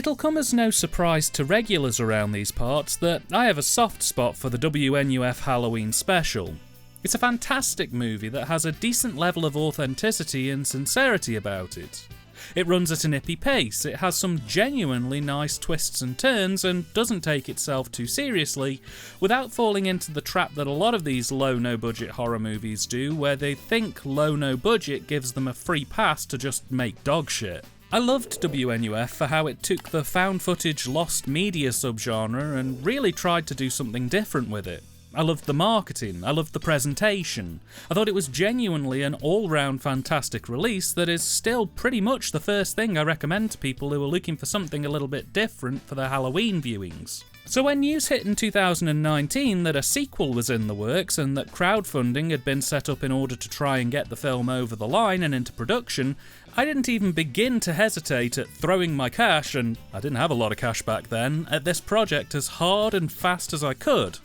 It'll come as no surprise to regulars around these parts that I have a soft spot for the WNUF Halloween special. It's a fantastic movie that has a decent level of authenticity and sincerity about it. It runs at a nippy pace, it has some genuinely nice twists and turns, and doesn't take itself too seriously, without falling into the trap that a lot of these low no-budget horror movies do, where they think low no-budget gives them a free pass to just make dog shit. I loved WNUF for how it took the found footage lost media subgenre and really tried to do something different with it. I loved the marketing, I loved the presentation. I thought it was genuinely an all-round fantastic release that is still pretty much the first thing I recommend to people who are looking for something a little bit different for their Halloween viewings. So when news hit in 2019 that a sequel was in the works and that crowdfunding had been set up in order to try and get the film over the line and into production, I didn't even begin to hesitate at throwing my cash, and I didn't have a lot of cash back then, at this project as hard and fast as I could.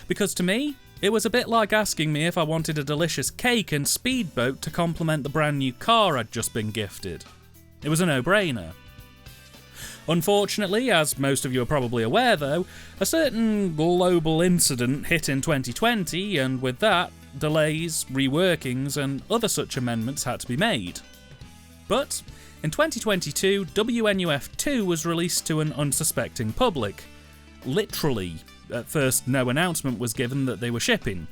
Because to me, it was a bit like asking me if I wanted a delicious cake and speedboat to complement the brand new car I'd just been gifted. It was a no-brainer. Unfortunately, as most of you are probably aware though, a certain global incident hit in 2020, and with that, delays, reworkings, and other such amendments had to be made. But in 2022, WNUF 2 was released to an unsuspecting public. Literally. At first, no announcement was given that they were shipping,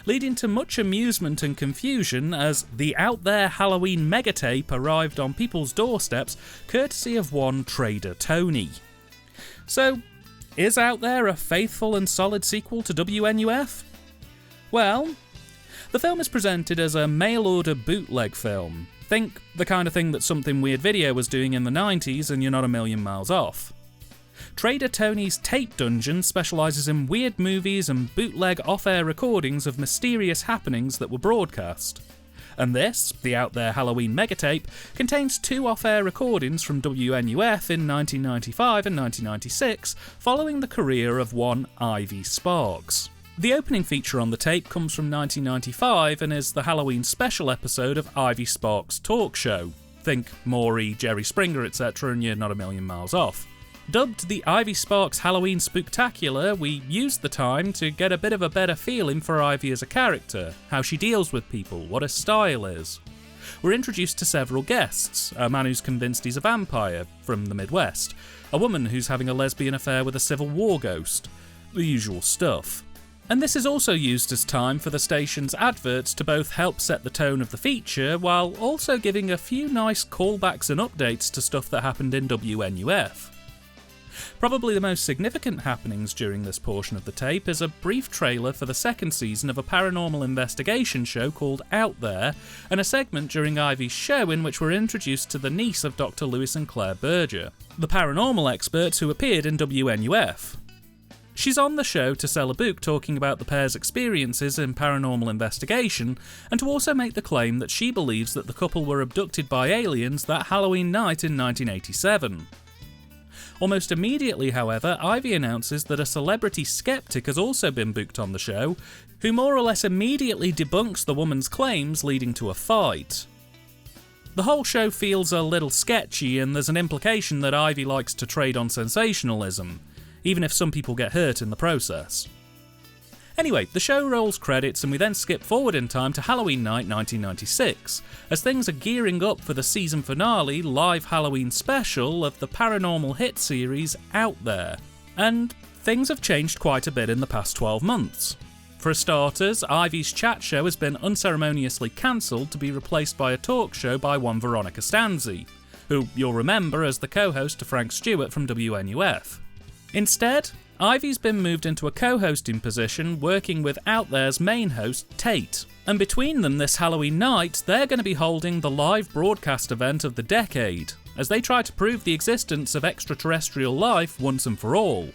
leading to much amusement and confusion as the Out There Halloween megatape arrived on people's doorsteps courtesy of one Trader Tony. So, is Out There a faithful and solid sequel to WNUF? Well, the film is presented as a mail-order bootleg film. Think the kind of thing that Something Weird Video was doing in the 90s and you're not a million miles off. Trader Tony's Tape Dungeon specialises in weird movies and bootleg off-air recordings of mysterious happenings that were broadcast. And this, the Out There Halloween megatape, contains 2 off-air recordings from WNUF in 1995 and 1996, following the career of one Ivy Sparks. The opening feature on the tape comes from 1995 and is the Halloween special episode of Ivy Sparks' talk show. Think Maury, Jerry Springer, etc., and you're not a million miles off. Dubbed the Ivy Sparks Halloween Spooktacular, we used the time to get a bit of a better feeling for Ivy as a character, how she deals with people, what her style is. We're introduced to several guests, a man who's convinced he's a vampire, from the Midwest, a woman who's having a lesbian affair with a Civil War ghost, the usual stuff. And this is also used as time for the station's adverts to both help set the tone of the feature, while also giving a few nice callbacks and updates to stuff that happened in WNUF. Probably the most significant happenings during this portion of the tape is a brief trailer for the second season of a paranormal investigation show called Out There, and a segment during Ivy's show in which we're introduced to the niece of Dr. Lewis and Claire Berger, the paranormal experts who appeared in WNUF. She's on the show to sell a book talking about the pair's experiences in paranormal investigation, and to also make the claim that she believes that the couple were abducted by aliens that Halloween night in 1987. Almost immediately, however, Ivy announces that a celebrity skeptic has also been booked on the show, who more or less immediately debunks the woman's claims, leading to a fight. The whole show feels a little sketchy, and there's an implication that Ivy likes to trade on sensationalism, even if some people get hurt in the process. Anyway, the show rolls credits and we then skip forward in time to Halloween night 1996, as things are gearing up for the season finale live Halloween special of the paranormal hit series Out There. And things have changed quite a bit in the past 12 months. For starters, Ivy's chat show has been unceremoniously cancelled to be replaced by a talk show by one Veronica Stanzi, who you'll remember as the co-host to Frank Stewart from WNUF. Instead, Ivy's been moved into a co-hosting position working with Out There's main host, Tate. And between them this Halloween night, they're going to be holding the live broadcast event of the decade, as they try to prove the existence of extraterrestrial life once and for all.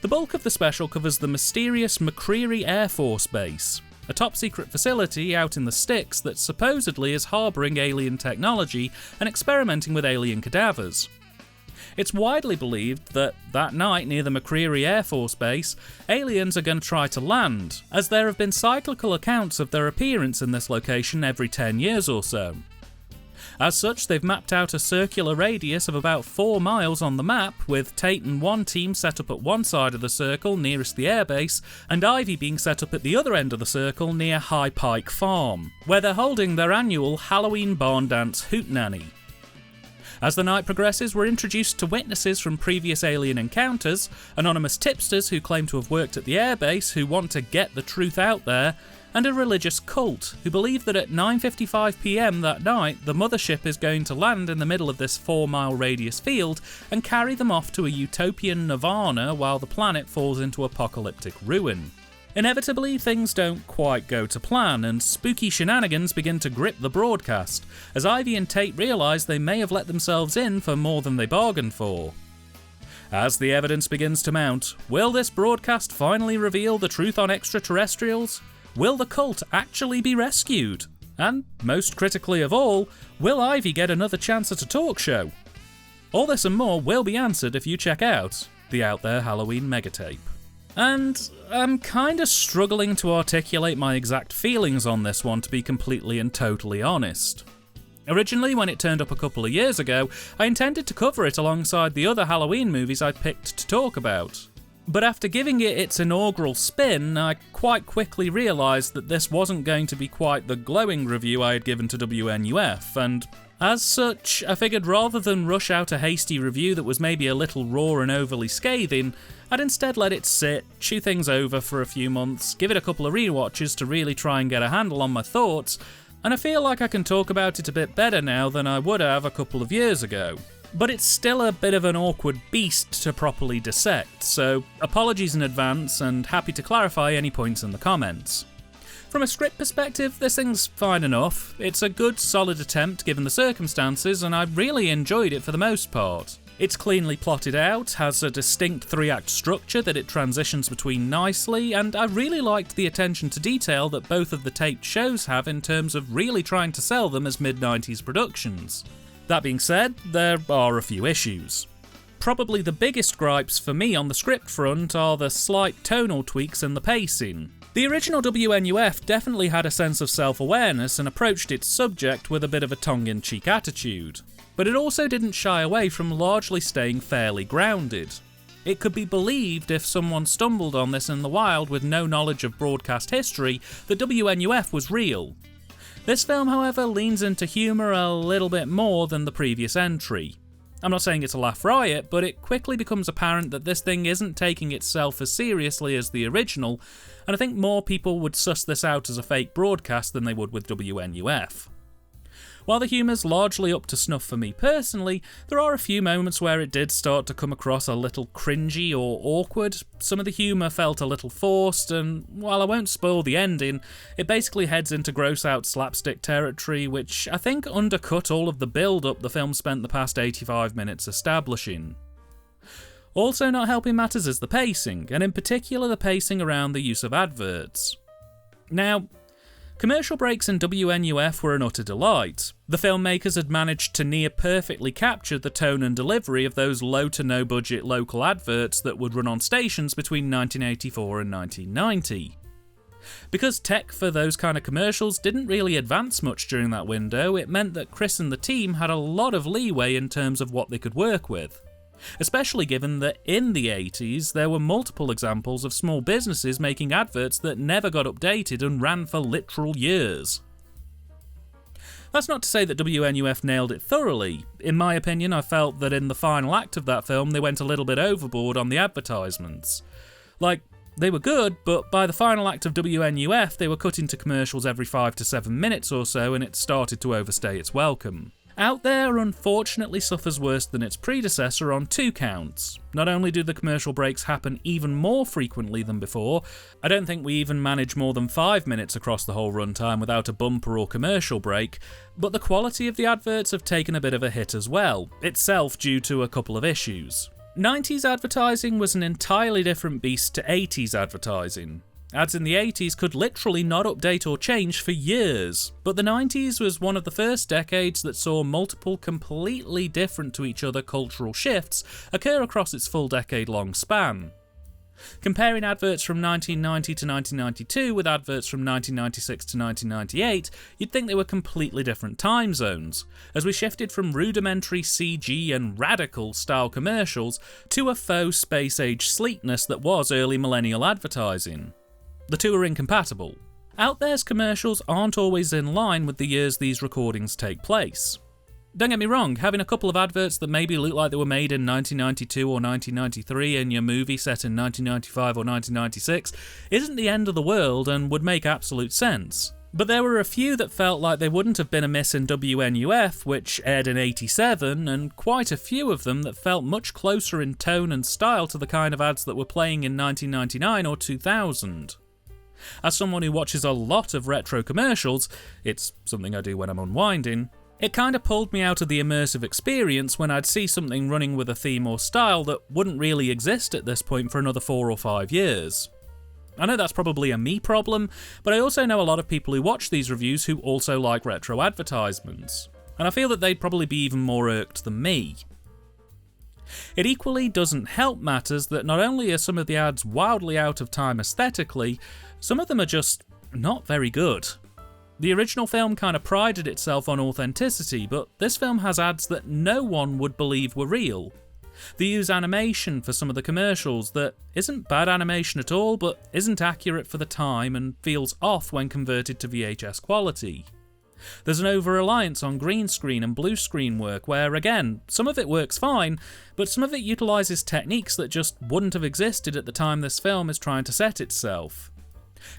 The bulk of the special covers the mysterious McCreary Air Force Base, a top-secret facility out in the sticks that supposedly is harbouring alien technology and experimenting with alien cadavers. It's widely believed that night near the McCreary Air Force Base, aliens are going to try to land, as there have been cyclical accounts of their appearance in this location every 10 years or so. As such, they've mapped out a circular radius of about 4 miles on the map, with Tate and one team set up at one side of the circle nearest the airbase, and Ivy being set up at the other end of the circle near High Pike Farm, where they're holding their annual Halloween barn dance hootenanny. As the night progresses, we're introduced to witnesses from previous alien encounters, anonymous tipsters who claim to have worked at the airbase who want to get the truth out there, and a religious cult who believe that at 9:55 PM that night, the mothership is going to land in the middle of this 4-mile radius field and carry them off to a utopian nirvana while the planet falls into apocalyptic ruin. Inevitably, things don't quite go to plan, and spooky shenanigans begin to grip the broadcast, as Ivy and Tate realise they may have let themselves in for more than they bargained for. As the evidence begins to mount, will this broadcast finally reveal the truth on extraterrestrials? Will the cult actually be rescued? And, most critically of all, will Ivy get another chance at a talk show? All this and more will be answered if you check out the Out There Halloween Megatape. And I'm kinda struggling to articulate my exact feelings on this one, to be completely and totally honest. Originally, when it turned up a couple of years ago, I intended to cover it alongside the other Halloween movies I'd picked to talk about. But after giving it its inaugural spin, I quite quickly realised that this wasn't going to be quite the glowing review I had given to WNUF, and as such, I figured rather than rush out a hasty review that was maybe a little raw and overly scathing, I'd instead let it sit, chew things over for a few months, give it a couple of rewatches to really try and get a handle on my thoughts, and I feel like I can talk about it a bit better now than I would have a couple of years ago. But it's still a bit of an awkward beast to properly dissect, so apologies in advance and happy to clarify any points in the comments. From a script perspective, this thing's fine enough. It's a good, solid attempt given the circumstances, and I really enjoyed it for the most part. It's cleanly plotted out, has a distinct 3-act structure that it transitions between nicely, and I really liked the attention to detail that both of the taped shows have in terms of really trying to sell them as mid-90s productions. That being said, there are a few issues. Probably the biggest gripes for me on the script front are the slight tonal tweaks in the pacing. The original WNUF definitely had a sense of self-awareness and approached its subject with a bit of a tongue-in-cheek attitude, but it also didn't shy away from largely staying fairly grounded. It could be believed if someone stumbled on this in the wild with no knowledge of broadcast history that WNUF was real. This film, however, leans into humour a little bit more than the previous entry. I'm not saying it's a laugh riot, but it quickly becomes apparent that this thing isn't taking itself as seriously as the original, and I think more people would suss this out as a fake broadcast than they would with WNUF. While the humour's largely up to snuff for me personally, there are a few moments where it did start to come across a little cringy or awkward. Some of the humour felt a little forced, and while I won't spoil the ending, it basically heads into gross-out slapstick territory, which I think undercut all of the build-up the film spent the past 85 minutes establishing. Also not helping matters is the pacing, and in particular the pacing around the use of adverts. Now, commercial breaks in WNUF were an utter delight. The filmmakers had managed to near perfectly capture the tone and delivery of those low to no budget local adverts that would run on stations between 1984 and 1990. Because tech for those kind of commercials didn't really advance much during that window, it meant that Chris and the team had a lot of leeway in terms of what they could work with. Especially given that in the 80s there were multiple examples of small businesses making adverts that never got updated and ran for literal years. That's not to say that WNUF nailed it thoroughly. In my opinion, I felt that in the final act of that film they went a little bit overboard on the advertisements. Like, they were good, but by the final act of WNUF they were cut into commercials every 5 to 7 minutes or so, and it started to overstay its welcome. Out There unfortunately suffers worse than its predecessor on 2 counts. Not only do the commercial breaks happen even more frequently than before, I don't think we even manage more than 5 minutes across the whole runtime without a bumper or commercial break, but the quality of the adverts have taken a bit of a hit as well, itself due to a couple of issues. 90s advertising was an entirely different beast to 80s advertising. Ads in the 80s could literally not update or change for years, but the 90s was one of the first decades that saw multiple completely different to each other cultural shifts occur across its full decade-long span. Comparing adverts from 1990 to 1992 with adverts from 1996 to 1998, you'd think they were completely different time zones, as we shifted from rudimentary CG and radical style commercials to a faux space-age sleekness that was early millennial advertising. The two are incompatible. Out There's commercials aren't always in line with the years these recordings take place. Don't get me wrong, having a couple of adverts that maybe look like they were made in 1992 or 1993 in your movie set in 1995 or 1996 isn't the end of the world and would make absolute sense. But there were a few that felt like they wouldn't have been amiss in WNUF, which aired in '87, and quite a few of them that felt much closer in tone and style to the kind of ads that were playing in 1999 or 2000. As someone who watches a lot of retro commercials, it's something I do when I'm unwinding, it kinda pulled me out of the immersive experience when I'd see something running with a theme or style that wouldn't really exist at this point for another 4 or 5 years. I know that's probably a me problem, but I also know a lot of people who watch these reviews who also like retro advertisements, and I feel that they'd probably be even more irked than me. It equally doesn't help matters that not only are some of the ads wildly out of time aesthetically, some of them are just not very good. The original film kind of prided itself on authenticity, but this film has ads that no one would believe were real. They use animation for some of the commercials that isn't bad animation at all, but isn't accurate for the time and feels off when converted to VHS quality. There's an over-reliance on green screen and blue screen work where, again, some of it works fine, but some of it utilises techniques that just wouldn't have existed at the time this film is trying to set itself.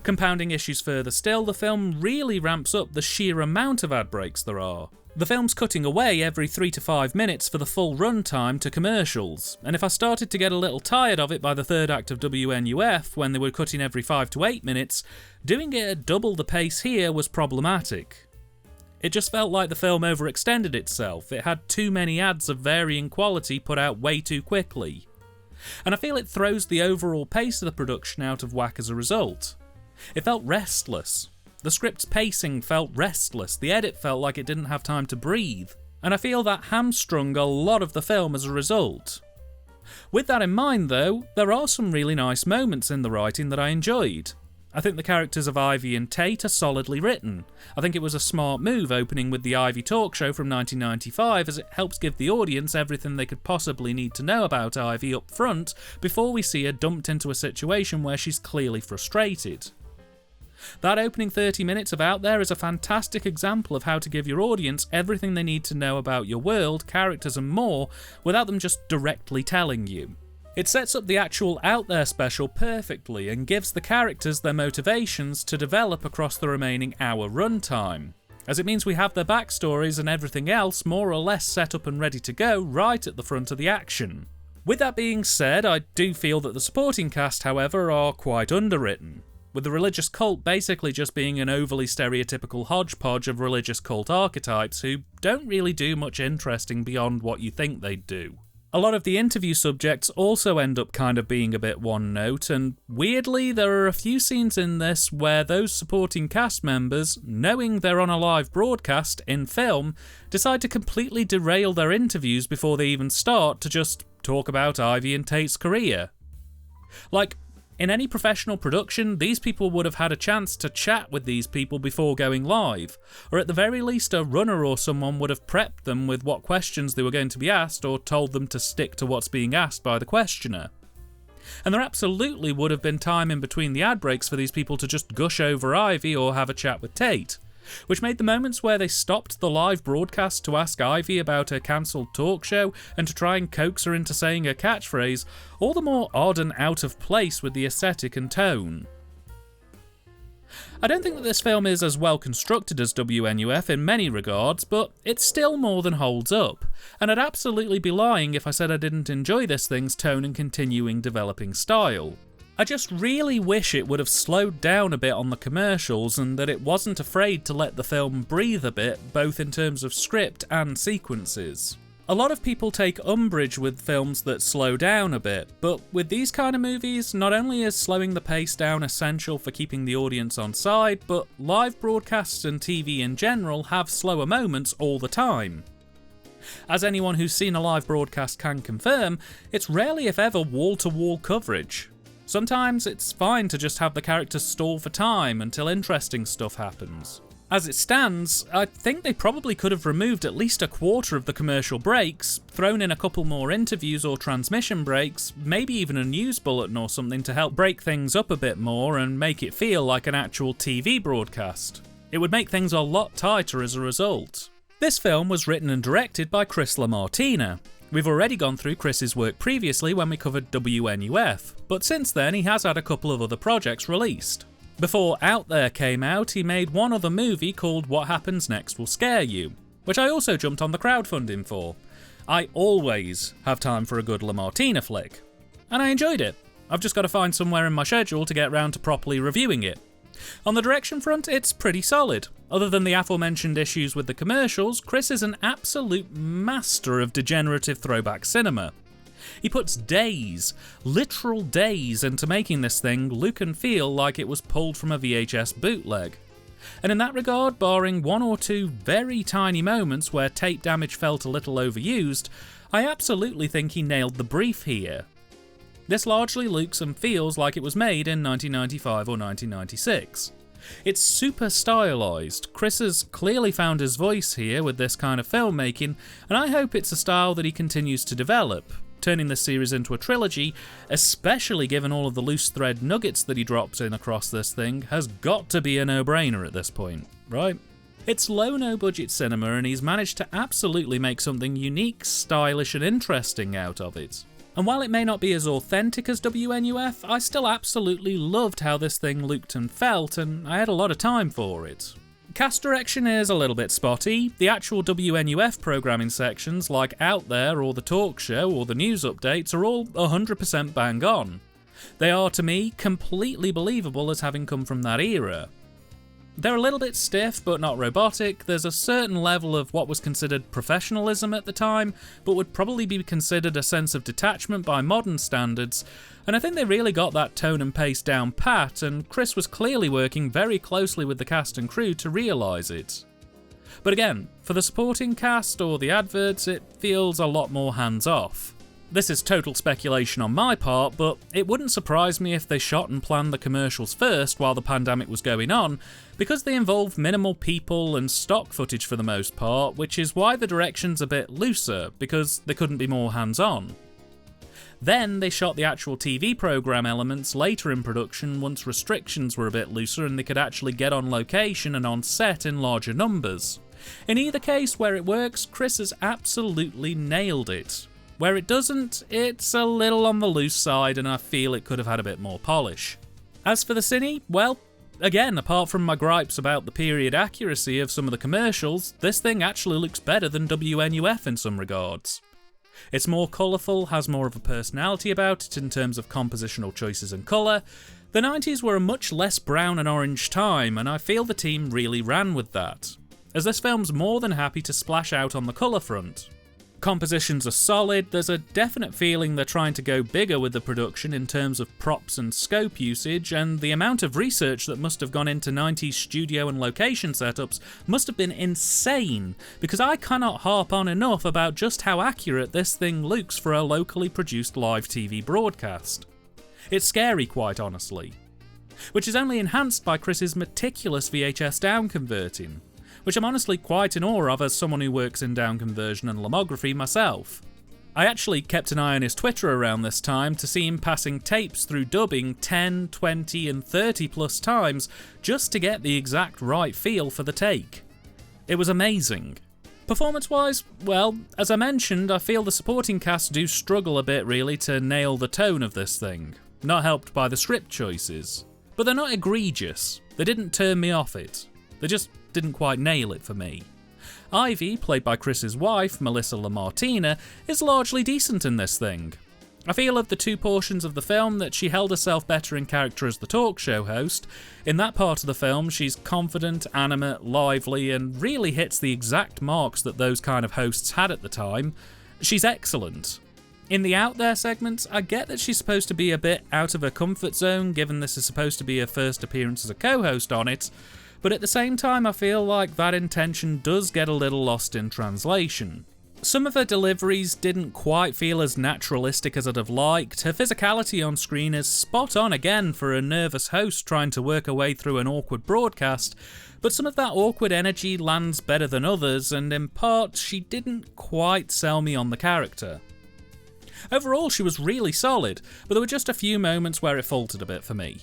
Compounding issues further still, the film really ramps up the sheer amount of ad breaks there are. The film's cutting away every 3 to 5 minutes for the full run time to commercials, and if I started to get a little tired of it by the third act of WNUF when they were cutting every 5 to 8 minutes, doing it at double the pace here was problematic. It just felt like the film overextended itself. It had too many ads of varying quality put out way too quickly. And I feel it throws the overall pace of the production out of whack as a result. It felt restless. The script's pacing felt restless, the edit felt like it didn't have time to breathe, and I feel that hamstrung a lot of the film as a result. With that in mind though, there are some really nice moments in the writing that I enjoyed. I think the characters of Ivy and Tate are solidly written. I think it was a smart move opening with the Ivy talk show from 1995 as it helps give the audience everything they could possibly need to know about Ivy up front before we see her dumped into a situation where she's clearly frustrated. That opening 30 minutes of Out There is a fantastic example of how to give your audience everything they need to know about your world, characters and more without them just directly telling you. It sets up the actual Out There special perfectly and gives the characters their motivations to develop across the remaining hour runtime, as it means we have their backstories and everything else more or less set up and ready to go right at the front of the action. With that being said, I do feel that the supporting cast, however, are quite underwritten, with the religious cult basically just being an overly stereotypical hodgepodge of religious cult archetypes who don't really do much interesting beyond what you think they'd do. A lot of the interview subjects also end up kind of being a bit one note, and weirdly there are a few scenes in this where those supporting cast members, knowing they're on a live broadcast in film, decide to completely derail their interviews before they even start to just talk about Ivy and Tate's career. Like, in any professional production, these people would have had a chance to chat with these people before going live, or at the very least a runner or someone would have prepped them with what questions they were going to be asked or told them to stick to what's being asked by the questioner. And there absolutely would have been time in between the ad breaks for these people to just gush over Ivy or have a chat with Tate, which made the moments where they stopped the live broadcast to ask Ivy about her cancelled talk show and to try and coax her into saying her catchphrase all the more odd and out of place with the aesthetic and tone. I don't think that this film is as well constructed as WNUF in many regards, but it still more than holds up, and I'd absolutely be lying if I said I didn't enjoy this thing's tone and continuing developing style. I just really wish it would have slowed down a bit on the commercials and that it wasn't afraid to let the film breathe a bit, both in terms of script and sequences. A lot of people take umbrage with films that slow down a bit, but with these kind of movies, not only is slowing the pace down essential for keeping the audience on side, but live broadcasts and TV in general have slower moments all the time. As anyone who's seen a live broadcast can confirm, it's rarely if ever wall-to-wall coverage. Sometimes it's fine to just have the characters stall for time until interesting stuff happens. As it stands, I think they probably could have removed at least a quarter of the commercial breaks, thrown in a couple more interviews or transmission breaks, maybe even a news bulletin or something to help break things up a bit more and make it feel like an actual TV broadcast. It would make things a lot tighter as a result. This film was written and directed by Chris LaMartinas. We've already gone through Chris's work previously when we covered WNUF, but since then he has had a couple of other projects released. Before Out There came out, he made one other movie called What Happens Next Will Scare You, which I also jumped on the crowdfunding for. I always have time for a good LaMartinas flick, and I enjoyed it. I've just got to find somewhere in my schedule to get round to properly reviewing it. On the direction front, it's pretty solid. Other than the aforementioned issues with the commercials, Chris is an absolute master of degenerative throwback cinema. He puts days, literal days, into making this thing look and feel like it was pulled from a VHS bootleg. And in that regard, barring one or two very tiny moments where tape damage felt a little overused, I absolutely think he nailed the brief here. This largely looks and feels like it was made in 1995 or 1996. It's super stylised. Chris has clearly found his voice here with this kind of filmmaking, and I hope it's a style that he continues to develop. Turning this series into a trilogy, especially given all of the loose thread nuggets that he drops in across this thing, has got to be a no-brainer at this point, right? It's low no-budget cinema and he's managed to absolutely make something unique, stylish and interesting out of it. And while it may not be as authentic as WNUF, I still absolutely loved how this thing looked and felt, and I had a lot of time for it. Cast direction is a little bit spotty. The actual WNUF programming sections, like Out There or the talk show or the news updates, are all 100% bang on. They are, to me, completely believable as having come from that era. They're a little bit stiff, but not robotic. There's a certain level of what was considered professionalism at the time, but would probably be considered a sense of detachment by modern standards, and I think they really got that tone and pace down pat, and Chris was clearly working very closely with the cast and crew to realise it. But again, for the supporting cast or the adverts, it feels a lot more hands-off. This is total speculation on my part, but it wouldn't surprise me if they shot and planned the commercials first while the pandemic was going on, because they involve minimal people and stock footage for the most part, which is why the direction's a bit looser, because they couldn't be more hands-on. Then they shot the actual TV programme elements later in production once restrictions were a bit looser and they could actually get on location and on set in larger numbers. In either case, where it works, Chris has absolutely nailed it. Where it doesn't, it's a little on the loose side and I feel it could have had a bit more polish. As for the Cine, well, again, apart from my gripes about the period accuracy of some of the commercials, this thing actually looks better than WNUF in some regards. It's more colourful, has more of a personality about it in terms of compositional choices and colour. The 90s were a much less brown and orange time, and I feel the team really ran with that, as this film's more than happy to splash out on the colour front. Compositions are solid, there's a definite feeling they're trying to go bigger with the production in terms of props and scope usage, and the amount of research that must have gone into 90s studio and location setups must have been insane, because I cannot harp on enough about just how accurate this thing looks for a locally produced live TV broadcast. It's scary, quite honestly. Which is only enhanced by Chris's meticulous VHS down converting, which I'm honestly quite in awe of as someone who works in down conversion and lomography myself. I actually kept an eye on his Twitter around this time to see him passing tapes through dubbing 10, 20 and 30 plus times just to get the exact right feel for the take. It was amazing. Performance-wise, well, as I mentioned, I feel the supporting cast do struggle a bit really to nail the tone of this thing, not helped by the script choices. But they're not egregious, they didn't turn me off it, they just didn't quite nail it for me. Ivy, played by Chris's wife, Michelle Lyons, is largely decent in this thing. I feel of the two portions of the film that she held herself better in character as the talk show host. In that part of the film, she's confident, animate, lively, and really hits the exact marks that those kind of hosts had at the time. She's excellent. In the Out There segments, I get that she's supposed to be a bit out of her comfort zone, given this is supposed to be her first appearance as a co-host on it, but at the same time I feel like that intention does get a little lost in translation. Some of her deliveries didn't quite feel as naturalistic as I'd have liked. Her physicality on screen is spot on again for a nervous host trying to work her way through an awkward broadcast, but some of that awkward energy lands better than others, and in part, she didn't quite sell me on the character. Overall, she was really solid, but there were just a few moments where it faltered a bit for me.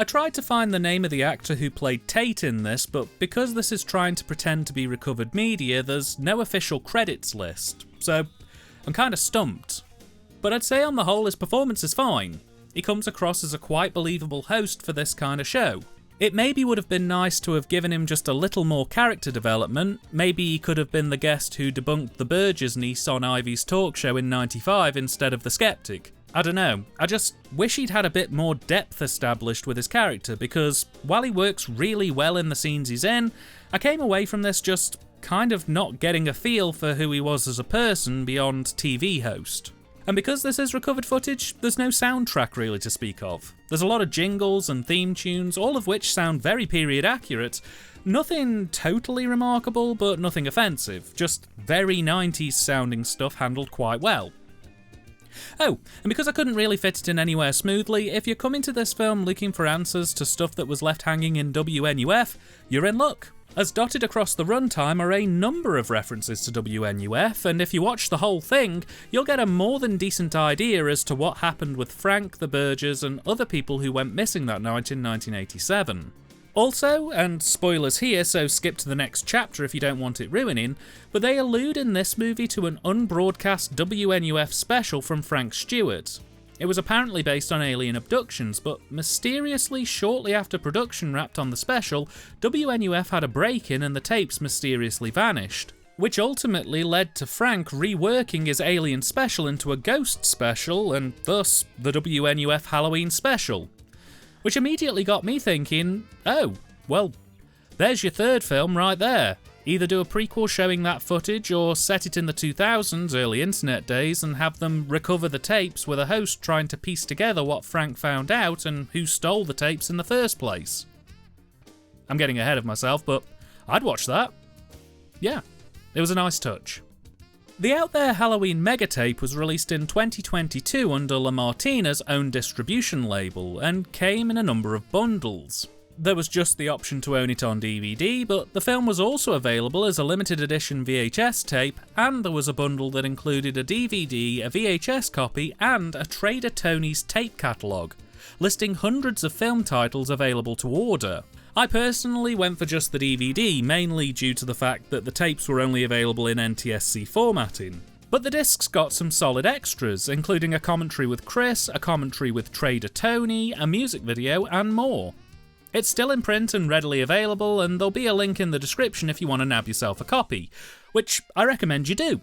I tried to find the name of the actor who played Tate in this, but because this is trying to pretend to be recovered media, there's no official credits list, so I'm kinda stumped. But I'd say on the whole his performance is fine. He comes across as a quite believable host for this kind of show. It maybe would have been nice to have given him just a little more character development. Maybe he could have been the guest who debunked the Burgess niece on Ivy's talk show in '95 instead of the skeptic. I don't know, I just wish he'd had a bit more depth established with his character, because while he works really well in the scenes he's in, I came away from this just kind of not getting a feel for who he was as a person beyond TV host. And because this is recovered footage, there's no soundtrack really to speak of. There's a lot of jingles and theme tunes, all of which sound very period accurate. Nothing totally remarkable, but nothing offensive. Just very 90s sounding stuff handled quite well. Oh, and because I couldn't really fit it in anywhere smoothly, if you're coming to this film looking for answers to stuff that was left hanging in WNUF, you're in luck. As dotted across the runtime are a number of references to WNUF, and if you watch the whole thing, you'll get a more than decent idea as to what happened with Frank, the Burgess, and other people who went missing that night in 1987. Also, and spoilers here, so skip to the next chapter if you don't want it ruining, but they allude in this movie to an unbroadcast WNUF special from Frank Stewart. It was apparently based on alien abductions, but mysteriously, shortly after production wrapped on the special, WNUF had a break-in and the tapes mysteriously vanished, which ultimately led to Frank reworking his alien special into a ghost special, and thus the WNUF Halloween special. Which immediately got me thinking, oh, well, there's your third film right there. Either do a prequel showing that footage, or set it in the 2000s, early internet days, and have them recover the tapes with a host trying to piece together what Frank found out and who stole the tapes in the first place. I'm getting ahead of myself, but I'd watch that. Yeah, it was a nice touch. The Out There Halloween megatape was released in 2022 under LaMartina's own distribution label, and came in a number of bundles. There was just the option to own it on DVD, but the film was also available as a limited edition VHS tape, and there was a bundle that included a DVD, a VHS copy, and a Trader Tony's tape catalogue, listing hundreds of film titles available to order. I personally went for just the DVD, mainly due to the fact that the tapes were only available in NTSC formatting. But the discs got some solid extras, including a commentary with Chris, a commentary with Trader Tony, a music video, and more. It's still in print and readily available, and there'll be a link in the description if you want to nab yourself a copy, which I recommend you do.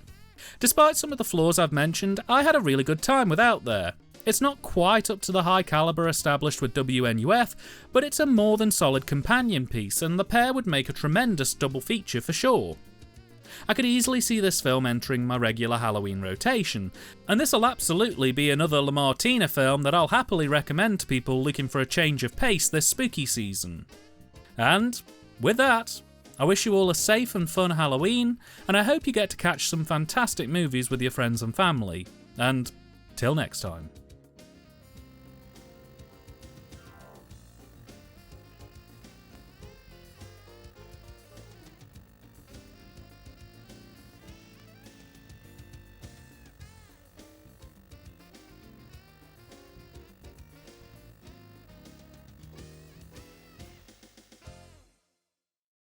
Despite some of the flaws I've mentioned, I had a really good time with Out There. It's not quite up to the high calibre established with WNUF, but it's a more than solid companion piece, and the pair would make a tremendous double feature for sure. I could easily see this film entering my regular Halloween rotation, and this'll absolutely be another LaMartina film that I'll happily recommend to people looking for a change of pace this spooky season. And with that, I wish you all a safe and fun Halloween, and I hope you get to catch some fantastic movies with your friends and family. And till next time.